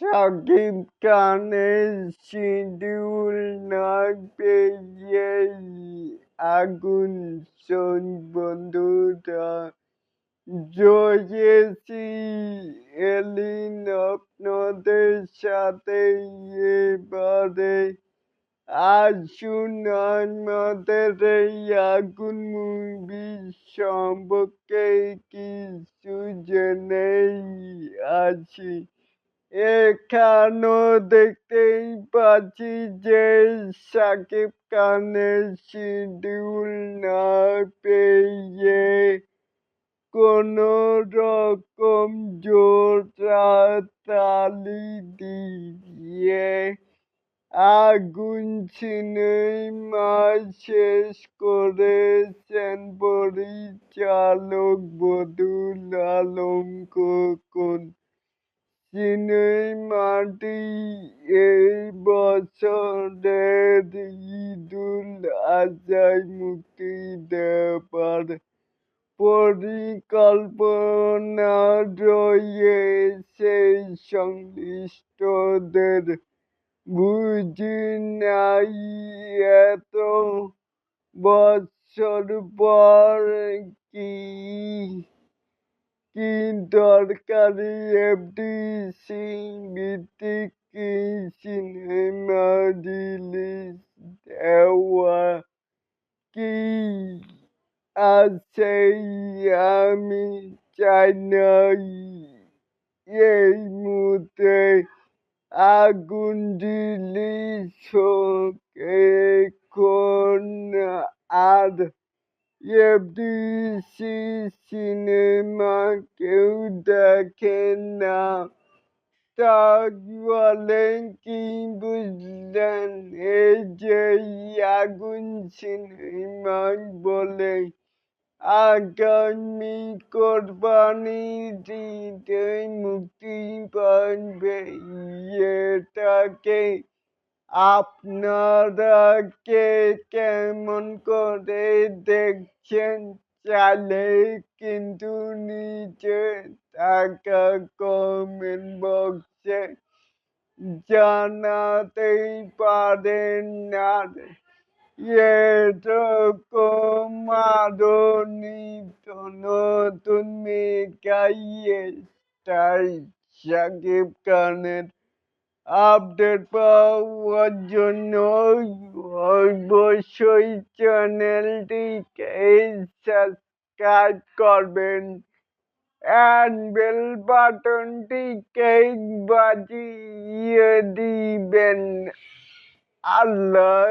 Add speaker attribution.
Speaker 1: শাকিব খানের শিডিউল না পেয়েই আগুন বন্ধুরা জয়েছি এলিন আপনাদের সাথে এবারে আসুন আমাদের এই আগুন মুভি সম্পর্কে কিছু জেনেই আছি। এখানেও দেখতেই পাচ্ছি যে শাকিব খানের শিডিউল না পেয়ে কোনো রকম জোড়াতালি দিয়ে আগুন সিনেমা শেষ করেছেন পরিচালক বদিউল আলম খোকন। সিনেমাটি এই বছরের ঈদুল আজহায় মুক্তি দেবার পরিকল্পনা রয়েছে সংশ্লিষ্টদের। বুঝি নাই এত বছর পর কি কি দরকারি এফডিসি ভিত্তিক সিনেমা রিলিজ দেওয়া কি আছে আমি চাই না এই মুহূর্তে আগুন রিলিজ হোক। এখন আর এফডিসি সিনেমা কেউ দেখে না। তাহলে কি বুঝলেন? এই যে আগুন সিনেমা বলে আগামী কোরবানির ঈদে মুক্তি পাবে, এটাকে আপনারা কে কেমন করে দেখছেন? চাইলে কিন্তু নিচে থাকা কমেন্ট বক্সে জানাতেই পারেন। আর এরকম আরো নিত্য নতুন মেগাই স্টাইল শাকিব খানের আপডেট পাওয়ার জন্য অবশ্যই চ্যানেলটিকে সাবস্ক্রাইব করবেন and বেল বাটনটিকে বাজিয়ে দিবেন। আল্লাহ